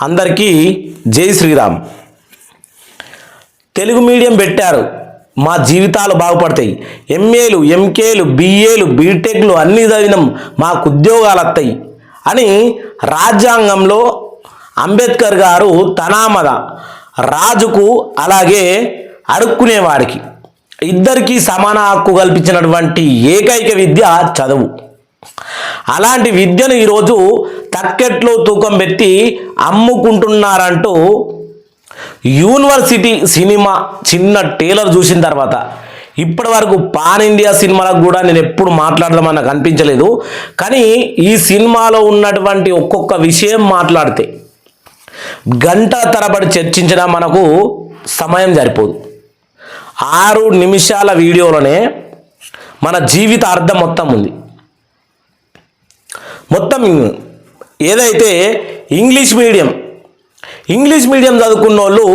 అందరికీ జై శ్రీరామ్. తెలుగు మీడియం పెట్టారు, మా జీవితాలు బాగుపడతాయి. ఎంఏలు, ఎంకేలు, బిఏలు, బీటెక్లు అన్నీ చదివినాం, మాకు ఉద్యోగాలు వస్తాయి అని రాజ్యాంగంలో అంబేద్కర్ గారు తనామద రాజుకు అలాగే అడుక్కునేవాడికి ఇద్దరికీ సమాన హక్కు కల్పించినటువంటి ఏకైక విద్య చదువు. అలాంటి విద్యను ఈరోజు తక్కెట్లో తూకం పెట్టి అమ్ముకుంటున్నారంటూ యూనివర్సిటీ సినిమా చిన్న ట్రైలర్ చూసిన తర్వాత ఇప్పటి వరకు పాన్ ఇండియా సినిమాలకు కూడా నేను ఎప్పుడు మాట్లాడదామని నాకు అనిపించలేదు. కానీ ఈ సినిమాలో ఉన్నటువంటి ఒక్కొక్క విషయం మాట్లాడితే గంట తరబడి చర్చించినా మనకు సమయం సరిపోదు. 6 నిమిషాల వీడియోలోనే మన జీవిత అర్థం మొత్తం ఉంది. మొత్తం ఏదైతే ఇంగ్లీష్ మీడియం చదువుకున్న వాళ్ళు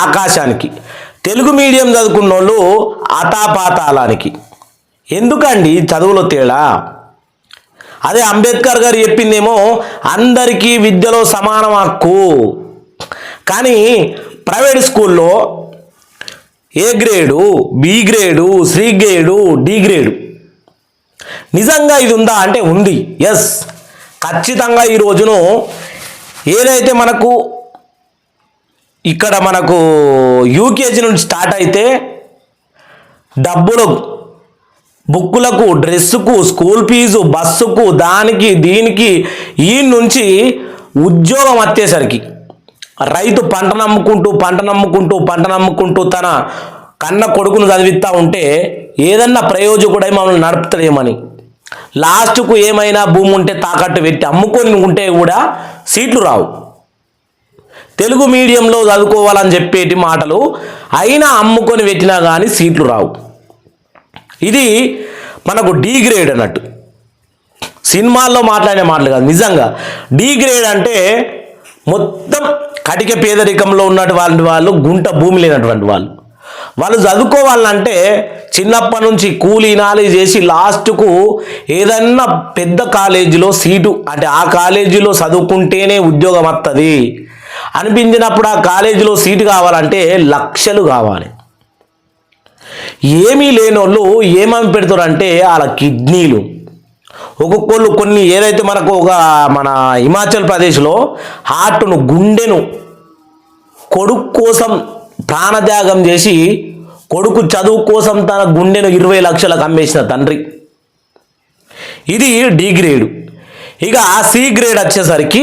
ఆకాశానికి, తెలుగు మీడియం చదువుకున్న వాళ్ళు అతాపాతాలానికి. ఎందుకండి చదువులో తేడా? అదే అంబేద్కర్ గారు చెప్పిందేమో అందరికీ విద్యలో సమానం హక్కు. కానీ ప్రైవేట్ స్కూల్లో A grade, B grade, C grade, D grade. నిజంగా ఇది ఉందా అంటే ఉంది. ఎస్, ఖచ్చితంగా ఈ రోజును ఏదైతే మనకు ఇక్కడ మనకు యూకేజీ నుంచి స్టార్ట్ అయితే డబ్బులు, బుక్కులకు, డ్రెస్సుకు, స్కూల్ ఫీజు, బస్సుకు, దానికి దీనికి ఈ నుంచి ఉద్యోగం వచ్చేసరికి రైతు పంట నమ్ముకుంటూ తన కన్న కొడుకును చదివిస్తూ ఉంటే ఏదన్నా ప్రయోజకుడై మమ్మల్ని నడుపుతాడేమని లాస్ట్కు ఏమైనా భూమి ఉంటే తాకట్టు పెట్టి అమ్ముకొని ఉంటే కూడా సీట్లు రావు. తెలుగు మీడియంలో చదువుకోవాలని చెప్పేటి మాటలు అయినా అమ్ముకొని పెట్టినా కానీ సీట్లు రావు. ఇది మనకు డి గ్రేడ్ అన్నట్టు. సినిమాల్లో మాట్లాడే మాటలు కాదు, నిజంగా డి గ్రేడ్ అంటే మొత్తం కటిక పేదరికంలో ఉన్నటువంటి వాళ్ళు, గుంట భూమి లేనటువంటి వాళ్ళు చదువుకోవాలంటే చిన్నప్పటి నుంచి కూలీనాలి చేసి లాస్ట్కు ఏదన్నా పెద్ద కాలేజీలో సీటు, అంటే ఆ కాలేజీలో చదువుకుంటేనే ఉద్యోగం వస్తుంది అనిపించినప్పుడు ఆ కాలేజీలో సీటు కావాలంటే లక్షలు కావాలి. ఏమీ లేని వాళ్ళు ఏమని పెడతారంటే వాళ్ళ కిడ్నీలు. ఒక్కొక్కళ్ళు కొన్ని ఏదైతే మనకు మన హిమాచల్ ప్రదేశ్లో హార్ట్ను, గుండెను కొడుకు కోసం ప్రాణత్యాగం చేసి కొడుకు చదువు కోసం తన గుండెను 20 లక్షలకు అమ్మేసిన తండ్రి. ఇది డి గ్రేడ్. ఇక సి గ్రేడ్ వచ్చేసరికి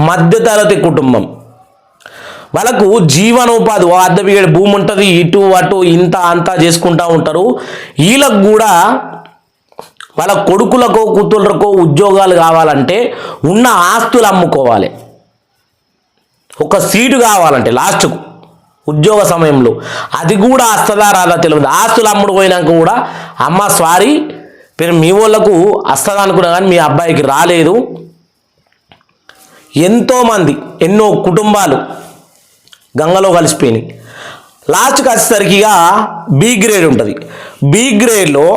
మధ్యతరగతి కుటుంబం. వాళ్ళకు జీవనోపాధి, అర్ధ బిగేడు భూమి ఉంటుంది, ఇటు అటు ఇంత అంతా చేసుకుంటూ ఉంటారు. వీళ్ళకు కూడా వాళ్ళ కొడుకులకో కూతుళ్ళకో ఉద్యోగాలు కావాలంటే ఉన్న ఆస్తులు అమ్ముకోవాలి. ఒక సీటు కావాలంటే లాస్ట్కు ఉద్యోగ సమయంలో అది కూడా వస్తుందా రాదా తెలియదు. ఆస్తులు అమ్ముడు పోయినాక కూడా అమ్మ సారీ మీ వాళ్ళకు వస్తుందా అనుకున్నా కానీ మీ అబ్బాయికి రాలేదు. ఎంతోమంది, ఎన్నో కుటుంబాలు గంగలో కలిసిపోయినాయి. లాస్ట్కి వచ్చేసరికి బి గ్రేడ్ ఉంటుంది. బి గ్రేడ్లో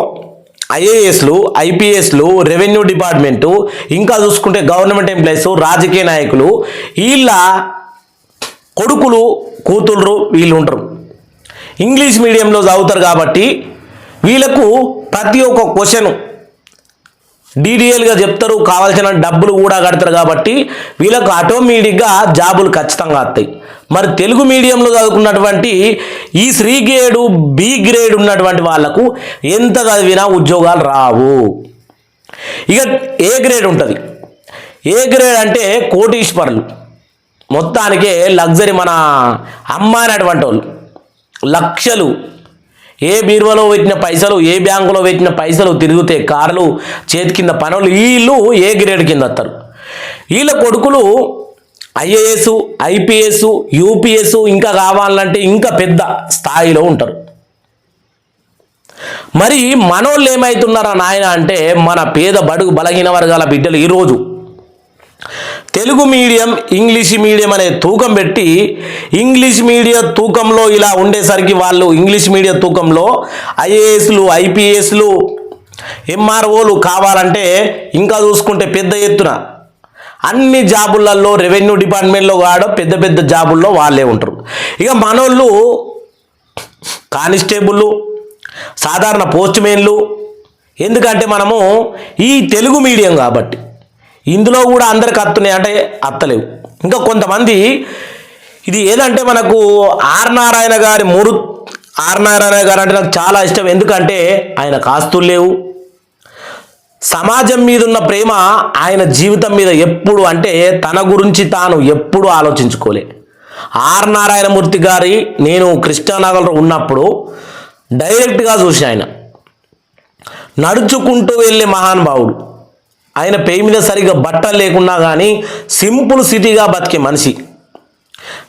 ఐఏఎస్లు, ఐపీఎస్లు, రెవెన్యూ డిపార్ట్మెంటు, ఇంకా చూసుకుంటే గవర్నమెంట్ ఎంప్లాయీస్, రాజకీయ నాయకులు, వీళ్ళ కొడుకులు కూతుళ్ళు వీళ్ళు ఉంటారు. ఇంగ్లీష్ మీడియంలో చదువుతారు కాబట్టి వీళ్ళకు ప్రతి ఒక్క క్వశ్చను డీటెయిల్గా చెప్తారు, కావాల్సిన డబ్బులు కూడా కడతారు కాబట్టి వీళ్ళకు ఆటోమేటిక్గా జాబులు ఖచ్చితంగా వస్తాయి. మరి తెలుగు మీడియంలో చదువుకున్నటువంటి ఈ సి గ్రేడు, బి గ్రేడ్ ఉన్నటువంటి వాళ్లకు ఎంత చదివినా ఉద్యోగాలు రావు. ఇక ఏ గ్రేడ్ ఉంటుంది. ఏ గ్రేడ్ అంటే కోటీశ్వరులు, మొత్తానికే లగ్జరీ, మన అమ్మ అనేటువంటి వాళ్ళు లక్షలు, ఏ బీరువాలో పెట్టిన పైసలు, ఏ బ్యాంకులో పెట్టిన పైసలు తిరిగితే కార్లు, చేతి కింద పనులు, వీళ్ళు ఏ గ్రేడ్ కింద వస్తారు. వీళ్ళ కొడుకులు ఐఏఎస్, ఐపీఎస్, యూపీఎస్ ఇంకా కావాలంటే ఇంకా పెద్ద స్థాయిలో ఉంటారు. మరి మనోళ్ళు ఏమవుతున్నారా నాయన అంటే మన పేద బడుగు బలహీన వర్గాల బిడ్డలు ఈరోజు తెలుగు మీడియం, ఇంగ్లీష్ మీడియం అనే తూకం పెట్టి ఇంగ్లీష్ మీడియం తూకంలో ఇలా ఉండేసరికి వాళ్ళు ఇంగ్లీష్ మీడియం తూకంలో ఐఏఎస్లు, ఐపీఎస్లు, ఎంఆర్ఓలు కావాలంటే ఇంకా చూసుకుంటే పెద్ద ఎత్తున అన్ని జాబులలో రెవెన్యూ డిపార్ట్మెంట్లో కాడ పెద్ద పెద్ద జాబుల్లో వాళ్ళే ఉంటారు. ఇక మనోళ్ళు కానిస్టేబుల్, సాధారణ పోస్ట్మెన్లు, ఎందుకంటే మనము ఈ తెలుగు మీడియం కాబట్టి ఇందులో కూడా అందరికి అత్తున్నాయి అంటే అత్తలేవు. ఇంకా కొంతమంది ఇది ఏదంటే మనకు ఆర్ నారాయణ గారి ఆర్ నారాయణ గారు అంటే నాకు చాలా ఇష్టం. ఎందుకంటే ఆయన కాస్తులు లేవు, సమాజం మీద ఉన్న ప్రేమ ఆయన జీవితం మీద ఎప్పుడు అంటే తన గురించి తాను ఎప్పుడు ఆలోచించుకోలే. ఆర్ నారాయణమూర్తి గారి నేను కృష్ణానగర్లో ఉన్నప్పుడు డైరెక్ట్గా చూసి ఆయన నడుచుకుంటూ వెళ్ళే మహానుభావుడు. ఆయన పేరు మీద సరిగ్గా బట్టలు లేకున్నా కానీ సింపుల్ సిటీగా బతికే మనిషి.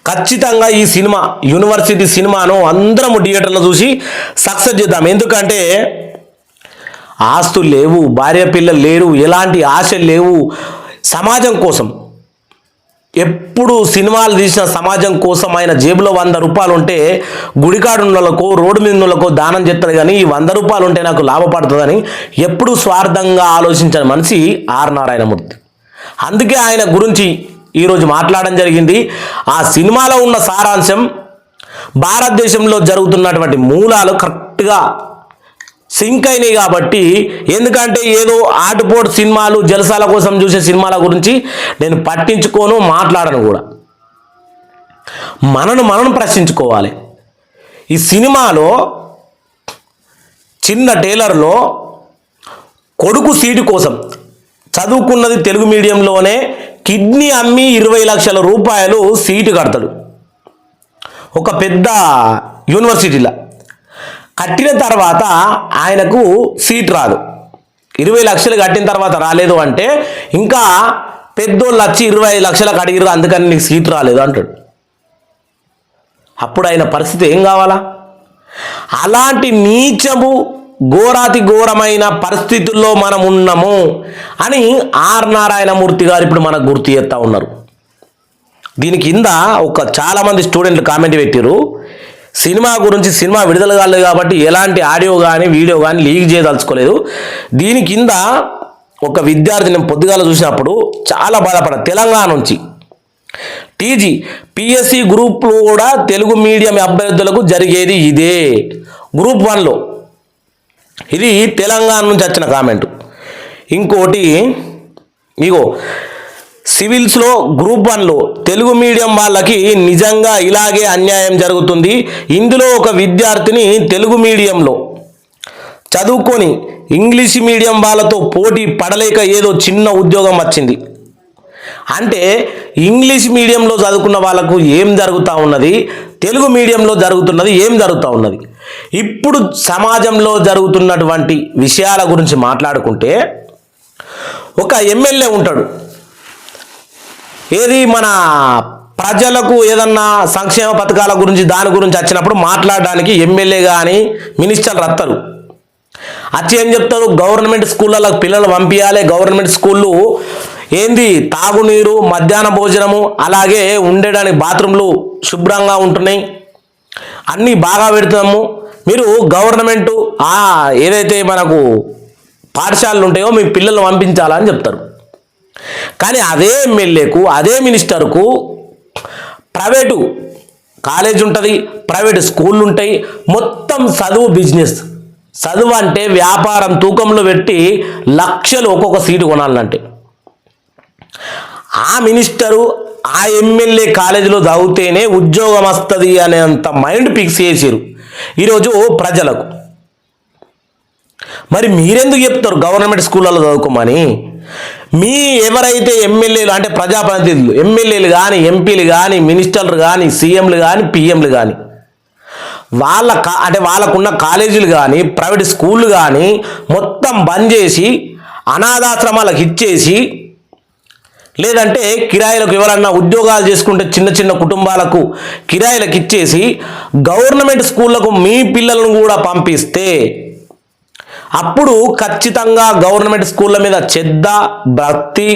ఖచ్చితంగా ఈ సినిమా యూనివర్సిటీ సినిమాను అందరం థియేటర్లో చూసి సక్సెస్ చేద్దాం. ఎందుకంటే ఆస్తులు లేవు, భార్య పిల్లలు లేరు, ఎలాంటి ఆశలు లేవు. సమాజం కోసం ఎప్పుడు సినిమాలు తీసిన సమాజం కోసం ఆయన జేబులో 100 రూపాయలు ఉంటే గుడికాడు ఉన్నోళ్ళకో రోడ్డు మీద ఉన్నోళ్ళకో దానం చేస్తాడు. కానీ ఈ 100 రూపాయలు ఉంటే నాకు లాభపడుతుందని ఎప్పుడు స్వార్థంగా ఆలోచించిన మనిషి ఆర్ నారాయణమూర్తి. అందుకే ఆయన గురించి ఈరోజు మాట్లాడడం జరిగింది. ఆ సినిమాలో ఉన్న సారాంశం భారతదేశంలో జరుగుతున్నటువంటి మూలాలు కరెక్ట్గా సింక్ అయినాయి కాబట్టి, ఎందుకంటే ఏదో ఆటుపోటు సినిమాలు జలసాల కోసం చూసే సినిమాల గురించి నేను పట్టించుకోను, మాట్లాడను కూడా. మనను ప్రశ్నించుకోవాలి. ఈ సినిమాలో చిన్న టైలర్లో కొడుకు సీటు కోసం చదువుకున్నది తెలుగు మీడియంలోనే కిడ్నీ అమ్మి 20 లక్షల రూపాయలు సీటు కడతాడు ఒక పెద్ద యూనివర్సిటీలో. కట్టిన తర్వాత ఆయనకు సీట్ రాదు. 20 లక్షలు కట్టిన తర్వాత రాలేదు అంటే ఇంకా పెద్దోళ్ళు వచ్చి 25 లక్షలకు అడిగిరు, అందుకని నీకు సీట్ రాలేదు అంటాడు. అప్పుడు ఆయన పరిస్థితి ఏం కావాలా? అలాంటి నీచము ఘోరాతి ఘోరమైన పరిస్థితుల్లో మనం ఉన్నాము అని ఆర్ నారాయణమూర్తి గారు ఇప్పుడు మనకు గుర్తు చేస్తూ ఉన్నారు. దీని కింద చాలామంది స్టూడెంట్లు కామెంట్ పెట్టారు. సినిమా గురించి సినిమా విడుదల కాలేదు కాబట్టి ఎలాంటి ఆడియో కానీ వీడియో కానీ లీక్ చేయదలుచుకోలేదు. దీని కింద ఒక విద్యార్థి నేను పొద్దుగాల చూసినప్పుడు చాలా బాధపడ, తెలంగాణ నుంచి టీజీ పిఎస్సి గ్రూప్లో కూడా తెలుగు మీడియం అభ్యర్థులకు జరిగేది ఇదే. గ్రూప్ 1లో ఇది తెలంగాణ నుంచి వచ్చిన కామెంటు. ఇంకోటి ఇగో సివిల్స్లో గ్రూప్ 1లో తెలుగు మీడియం వాళ్ళకి నిజంగా ఇలాగే అన్యాయం జరుగుతుంది. ఇందులో ఒక విద్యార్థిని తెలుగు మీడియంలో చదువుకొని ఇంగ్లీష్ మీడియం వాళ్ళతో పోటీ పడలేక ఏదో చిన్న ఉద్యోగం వచ్చింది. అంటే ఇంగ్లీష్ మీడియంలో చదువుకున్న వాళ్ళకు ఏం జరుగుతూ ఉన్నది, తెలుగు మీడియంలో జరుగుతున్నది ఏం జరుగుతూ ఉన్నది. ఇప్పుడు సమాజంలో జరుగుతున్నటువంటి విషయాల గురించి మాట్లాడుకుంటే ఒక ఎమ్మెల్యే ఉంటాడు. ఏది మన ప్రజలకు ఏదన్నా సంక్షేమ పథకాల గురించి దాని గురించి వచ్చినప్పుడు మాట్లాడడానికి ఎమ్మెల్యే కానీ మినిస్టర్లు వస్తారు. వచ్చి ఏం చెప్తారు, గవర్నమెంట్ స్కూళ్ళలో పిల్లలు పంపించాలి, గవర్నమెంట్ స్కూళ్ళు ఏంది తాగునీరు, మధ్యాహ్న భోజనము, అలాగే ఉండడానికి బాత్రూంలు శుభ్రంగా ఉంటున్నాయి, అన్నీ బాగా పెడుతున్నాము, మీరు గవర్నమెంటు ఏదైతే మనకు పాఠశాలలు ఉంటాయో మీ పిల్లలు పంపించాలని చెప్తారు. కానీ అదే ఎమ్మెల్యేకు అదే మినిస్టర్కు ప్రైవేటు కాలేజ్ ఉంటుంది, ప్రైవేటు స్కూళ్ళు ఉంటాయి, మొత్తం చదువు బిజినెస్. చదువు అంటే వ్యాపారం, తూకంలో పెట్టి లక్షలు ఒక్కొక్క సీటు కొనాలంటే. ఆ మినిస్టరు ఆ ఎమ్మెల్యే కాలేజీలో చదివితేనే ఉద్యోగం వస్తుంది అనేంత మైండ్ ఫిక్స్ చేసారు ఈరోజు ప్రజలకు. మరి మీరెందుకు చెప్తారు గవర్నమెంట్ స్కూళ్ళలో చదువుకోమని? మీ ఎవరైతే ఎమ్మెల్యేలు అంటే ప్రజాప్రతినిధులు, ఎమ్మెల్యేలు కానీ, ఎంపీలు కానీ, మినిస్టర్లు కానీ, సీఎంలు కానీ, పిఎంలు కానీ, వాళ్ళకున్న కాలేజీలు కానీ, ప్రైవేట్ స్కూళ్ళు కానీ మొత్తం బంద్ చేసి అనాథాశ్రమాలకు ఇచ్చేసి, లేదంటే కిరాయిలకు ఎవరన్నా ఉద్యోగాలు చేసుకుంటే చిన్న చిన్న కుటుంబాలకు కిరాయిలకు ఇచ్చేసి గవర్నమెంట్ స్కూళ్ళకు మీ పిల్లలను కూడా పంపిస్తే అప్పుడు ఖచ్చితంగా గవర్నమెంట్ స్కూళ్ళ మీద చెడ్డ భక్తి,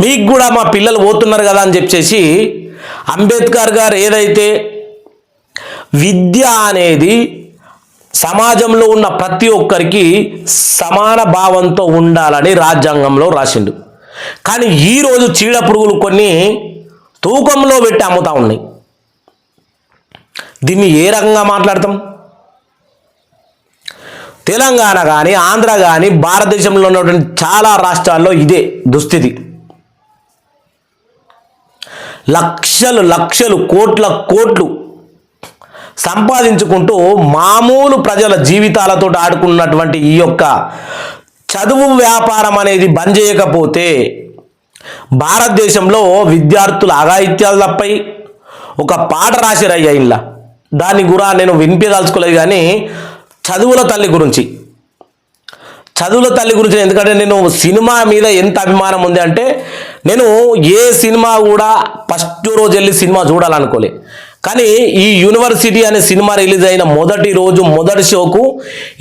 మీకు కూడా మా పిల్లలు పోతున్నారు కదా అని చెప్పేసి అంబేద్కర్ గారు ఏదైతే విద్య అనేది సమాజంలో ఉన్న ప్రతి ఒక్కరికి సమాన భావంతో ఉండాలని రాజ్యాంగంలో రాసిండు. కానీ ఈరోజు చీడ పురుగులు కొన్ని తూకంలో పెట్టి అమ్ముతూ ఉన్నాయి. దీన్ని ఏ రకంగా మాట్లాడతాం? తెలంగాణ కానీ ఆంధ్ర కానీ భారతదేశంలో ఉన్నటువంటి చాలా రాష్ట్రాల్లో ఇదే దుస్థితి. లక్షలు లక్షలు కోట్లు సంపాదించుకుంటూ మామూలు ప్రజల జీవితాలతో ఆడుకున్నటువంటి ఈ యొక్క చదువు వ్యాపారం అనేది బంద్ చేయకపోతే భారతదేశంలో విద్యార్థుల అఘాయిత్యాలు తప్పై ఒక పాట రాసిరయ్యా ఇలా. దాన్ని కూడా నేను వినిపించదలుచుకోలేదు. కానీ చదువుల తల్లి గురించి ఎందుకంటే నేను సినిమా మీద ఎంత అభిమానం ఉంది అంటే, నేను ఏ సినిమా కూడా ఫస్ట్ రోజు వెళ్ళి సినిమా చూడాలనుకోలే. కానీ ఈ యూనివర్సిటీ అనే సినిమా రిలీజ్ అయిన మొదటి రోజు మొదటి షోకు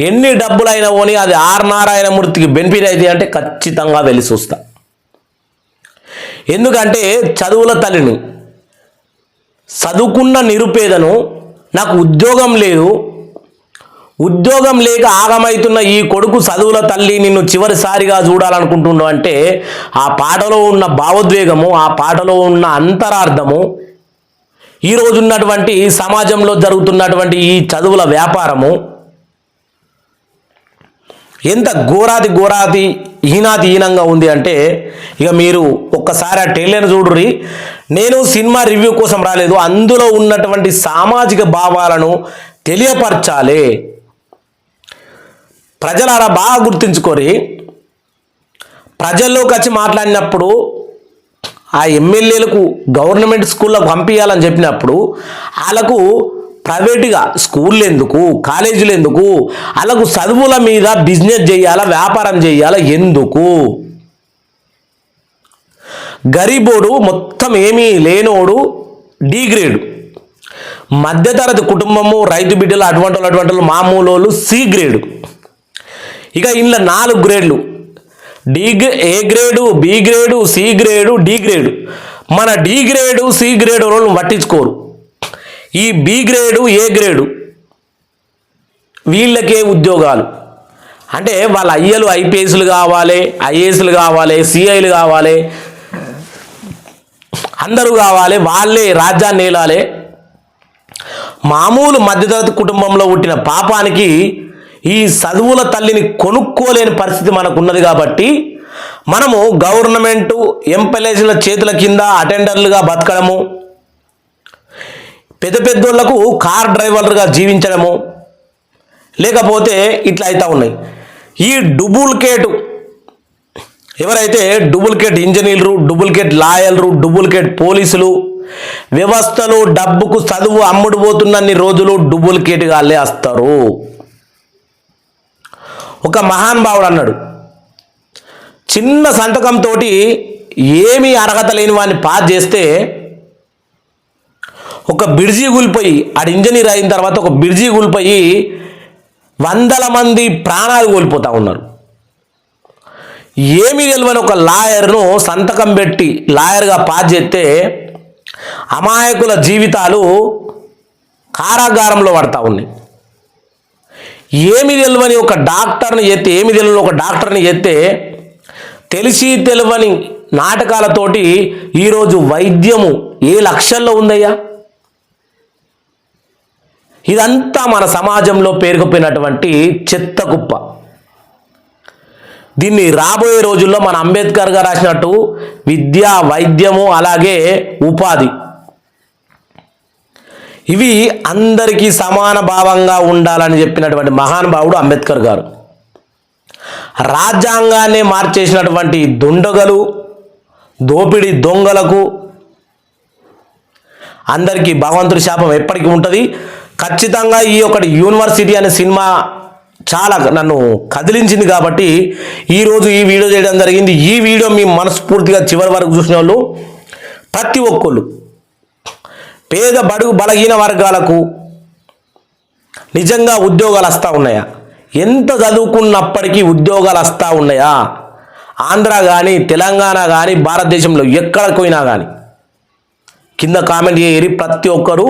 ఎన్ని డబ్బులైనా పోనీ అది ఆర్ నారాయణమూర్తికి బెనిఫిట్ అయితే అంటే ఖచ్చితంగా వెళ్ళి చూస్తా. ఎందుకంటే చదువుల తల్లిని, చదువుకున్న నిరుపేదను, నాకు ఉద్యోగం లేక ఆగమవుతున్న ఈ కొడుకు చదువుల తల్లి నిన్ను చివరిసారిగా చూడాలనుకుంటున్నావు అంటే ఆ పాటలో ఉన్న భావోద్వేగము, ఆ పాటలో ఉన్న అంతరార్థము, ఈరోజు ఉన్నటువంటి సమాజంలో జరుగుతున్నటువంటి ఈ చదువుల వ్యాపారము ఎంత ఘోరాతి హీనంగా ఉంది అంటే ఇక మీరు ఒక్కసారి ఆ ట్రైలర్ చూడుర్రి. నేను సినిమా రివ్యూ కోసం రాలేదు, అందులో ఉన్నటువంటి సామాజిక భావాలను తెలియపరచాలి. ప్రజలారా బాగా గుర్తుంచుకొని ప్రజల్లోకి వచ్చి మాట్లాడినప్పుడు ఆ ఎమ్మెల్యేలకు గవర్నమెంట్ స్కూళ్ళకు పంపించాలని చెప్పినప్పుడు వాళ్ళకు ప్రైవేట్గా స్కూళ్ళు ఎందుకు, కాలేజీలు ఎందుకు, వాళ్ళకు చదువుల మీద బిజినెస్ చేయాలా, వ్యాపారం చేయాలా ఎందుకు? గరీబోడు మొత్తం ఏమీ లేనోడు డి గ్రేడ్, మధ్యతరగతి కుటుంబము, రైతు బిడ్డలు అటువంటి వాళ్ళు మామూలు సి గ్రేడు. ఇక ఇంట్లో 4 గ్రేడ్లు, A grade, B grade, C grade, D grade. మన డి గ్రేడు, సి గ్రేడు వాళ్ళు పట్టించుకోరు. ఈ బి గ్రేడు, ఏ గ్రేడు వీళ్ళకే ఉద్యోగాలు. అంటే వాళ్ళ అయ్యలు ఐపీఎస్లు కావాలి, ఐఏఎస్లు కావాలి, సిఐలు కావాలి, అందరూ కావాలి, వాళ్ళే రాజ్యాన్ని ఏలాలి. మామూలు మధ్యతరగతి కుటుంబంలో పుట్టిన పాపానికి ఈ చదువుల తల్లిని కొనుక్కోలేని పరిస్థితి మనకు ఉన్నది. కాబట్టి మనము గవర్నమెంటు ఎంప్లాయీల చేతుల కింద అటెండర్లుగా బతకడము, పెద్దోళ్లకు కార్ డ్రైవర్లుగా జీవించడము, లేకపోతే ఇట్లా అవుతూ ఉన్నాయి. ఈ డూప్లికేట్ ఎవరైతే డూప్లికేట్ ఇంజనీర్లు, డూప్లికేట్ లాయర్లు, డూప్లికేట్ పోలీసులు, వ్యవస్థలు డబ్బుకు చదువు అమ్ముడు పోతున్నన్ని రోజులు డూప్లికేట్గా వస్తారు. ఒక మహానుభావుడు అన్నాడు, చిన్న సంతకంతో ఏమీ అర్హత లేని వాడిని పాస్ చేస్తే ఒక బిడ్జీ కూలిపోయి, ఆడు ఇంజనీర్ అయిన తర్వాత ఒక బిడ్జీ కూలిపోయి 100 మంది ప్రాణాలు కోల్పోతూ ఉన్నారు. ఏమీ తెలియని ఒక లాయర్ను సంతకం పెట్టి లాయర్గా పాస్ చేస్తే అమాయకుల జీవితాలు కారాగారంలో పడతా ఉన్నాయి. ఏమి తెలియని ఒక డాక్టర్ని ఎత్తే తెలిసి తెలియని నాటకాలతోటి ఈరోజు వైద్యము ఏ లక్షల్లో ఉందయ్యా? ఇదంతా మన సమాజంలో పేరుకుపోయినటువంటి చెత్త కుప్ప. దీన్ని రాబోయే రోజుల్లో మన అంబేద్కర్ గారు రాసినట్టు విద్య, వైద్యము, అలాగే ఉపాధి, ఇవి అందరికీ సమాన భావంగా ఉండాలని చెప్పినటువంటి మహానుభావుడు అంబేద్కర్ గారు. రాజ్యాంగాన్ని మార్చేసినటువంటి దుండగలు, దోపిడీ దొంగలకు అందరికీ భగవంతుడి శాపం ఎప్పటికీ ఉంటుంది. ఖచ్చితంగా ఈ ఒకటి యూనివర్సిటీ అనే సినిమా చాలా నన్ను కదిలించింది కాబట్టి ఈరోజు ఈ వీడియో చేయడం జరిగింది. ఈ వీడియో మీ మనస్ఫూర్తిగా చివరి వరకు చూసిన వాళ్ళు ప్రతి ఒక్కళ్ళు పేద బడుగు బలహీన వర్గాలకు నిజంగా ఉద్యోగాలు వస్తూ ఉన్నాయా? ఎంత చదువుకున్నప్పటికీ ఉద్యోగాలు వస్తూ ఉన్నాయా? ఆంధ్ర కానీ తెలంగాణ కానీ భారతదేశంలో ఎక్కడికి పోయినా కానీ కింద కామెంట్ చేయరి. ప్రతి ఒక్కరూ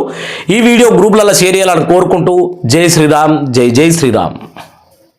ఈ వీడియో గ్రూపులలో షేర్ చేయాలని కోరుకుంటూ జై శ్రీరామ్, జై శ్రీరామ్.